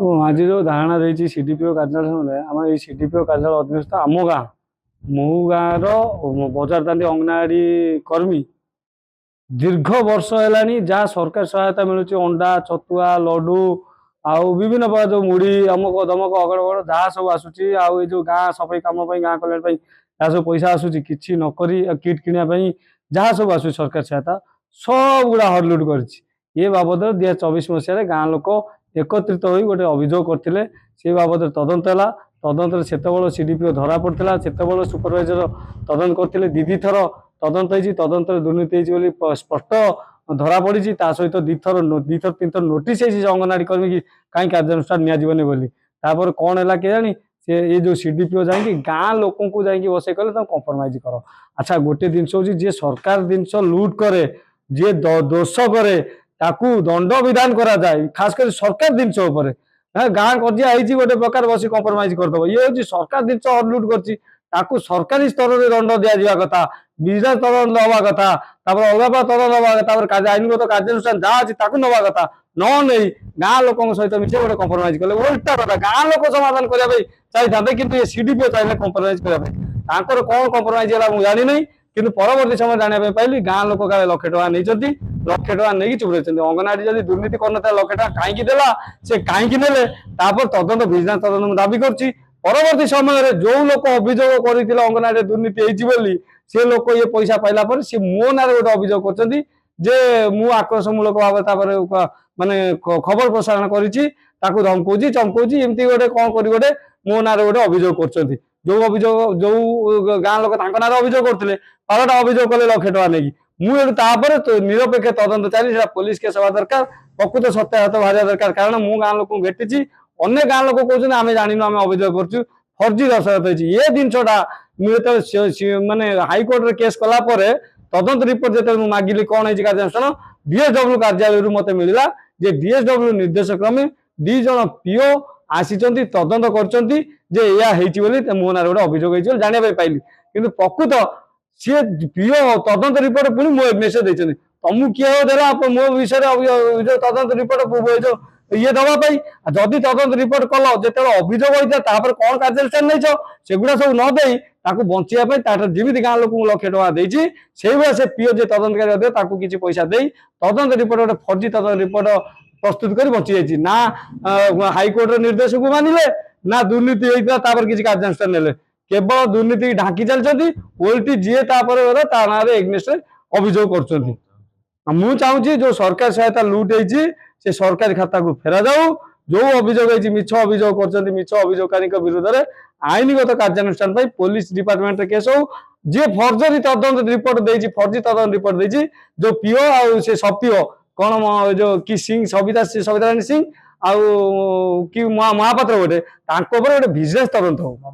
आज जो धारणा देती सीडीपीओ कार्यालय आम ये सीडीपीओ कार्यालय अधीनस्थ आम गाँ मऊ गाँव बजार दांडी अंगनवाड़ी कर्मी दीर्घ वर्ष है जहाँ सरकार सहायता मिलूँ अंडा छतुआ लड्डू आउ विभिन्न प्रकार जो मुढ़ी अमक दमक अगड़ बगड़ जहाँ सब आसूसी आउ जो गाँ सफाई कम गाँ कल्याण जहाँ सब पैसा आसूसी कि नक किट किणापी जहाँ सब आसूँ सरकार सहायता सब गुड़ा हरलुट कर बाबद 2024 मसीह गाँ लोक एकत्रित हो गोटे अभियोग करते से बाबद तदंत है तदंत से सीडीपीओ धरा पड़ा से सुपरभाइजर तदंत करते दीदी थर तदंत तदंत दुर्नीति स्पष्ट धरा पड़ी सहित दीथर तीन थर नोटिस अंगनवाड़ी कर्मी की कहीं कार्यानुष्ठान निजी बोली कौन है केजाणी से ये जो सीडीपीओ जाकि गाँ लोक बसई कले कंप्रोमाइज कर। अच्छा गोटे जिनस हूँ जी सरकार जिनस लुट करे जी दोष करे ताकू दंड विधान करा जाए खास कर सरकार जिनस गाँ कजिया गोटे प्रकार बस कंप्रोमाइज करदे ये हूँ सरकार जिनस लुट कर सरकारी स्तर में दंड दिया कथा बिजनेस तदंत हवा कथा अलग तदंत हवा कथा आईनगत कार्यानुष्ठान जहाँ अच्छी नवा कथा न नहीं गाँ लोक सहित मिसे गोटे कंप्रोमाइज कले उल्टा कथा गाँ लोक समाधान करने चाहिए कि ये सीडीपीओ चाहिए कंप्रोमाइज करने कौन कंप्रोमाइज है मुझे जानी नहीं कि परवर्ती समय जाना पाइली गाँ लोक काले लक्षे टका नहीं लक्षे टका नहीं चुप रही अंगनवाड़ी जब दुर्नीति करना लक्षे टका कहीं देला से कहीं ने तदंत विजिलेंस तदंत दाबी कर परवर्ती समय जो लोक अभियोग कर अंगनवाड़ी दुर्नीति होती से लोक ये पैसा पाइला पर सी मो ना गोटे अभियोग कर मु आक्रोशमूलक भाव माने खबर प्रसारण करी धमकौची चमकौची एमती गोटे कौन कर गोटे मो ना गोटे अभियोग कर जो अभियोग जो गाँ लोक ना अभियोग करते पालटा अभियोग कले लक्षे टका नहीं मुझे तो निरपेक्ष तदंत चाहिए पुलिस केस हवा दरकार प्रकृत सत्याहत बाहर दरकार कारण मु गाँ लोक भेटी अनेक गाँ लोक कहते आम जानू आम अभियोग कर फर्जी दस्खत होती ये जिनसा मुझे माने हाइकोर्ट केस कला तदंत रिपोर्ट जो मागिली कौन है कार्यानुष्ठान डीएसडब्ल्यू कार्यालय मत मिलला डीएसडब्ल्यू निर्देश क्रमे 2 जन पीओ आसी तदंत कर मो ना गोटे अभियोग जाना पाइली कि प्रकृत सी पीओ तदंत रिपोर्ट पुणी मेसेज देते तुमको किए देला मो विषय तदंत रिपोर्ट ये दवाई जदि तदंत रिपोर्ट कल जो अभियोग होता है कौन कार्यानुष्ठान नहीं सेगुड़ा सब नदे बचाई जमी गाँ लोक लक्षे टका देती से भाई से पीओ जो तदंतकारी किसी पैसा दे तदंत रिपोर्ट गोटे फर्जी तदंत रिपोर्ट प्रस्तुत कर बची जाइए ना हाइकोर्ट निर्देश को मानिले ना दुर्नीति होता किसी कार्यानुष्ठान ने केवल दुर्नीति ढांकी चलती ओल्टी जी एग्नेस्ट अभियोग कर चाहूँगी जो सरकार सहायता लुट होती से सरकारी खाता को फेरा जाऊ जो अभियोग मिछ अभियोग कर मिछ अभियोगकारी विरुद्ध में आईनगत कार्यानुष्ठान पुलिस डिपार्टमेंट केस हो जी फर्जरी तदंत रिपोर्ट देती फर्जी तदंत रिपोर्ट देती जो पीओ आ सब पीओ कौन जो कि सिंह सविता रानी सिंह आउ कि महापात्र गोटे गोटे विजिलेंस तदंत हो।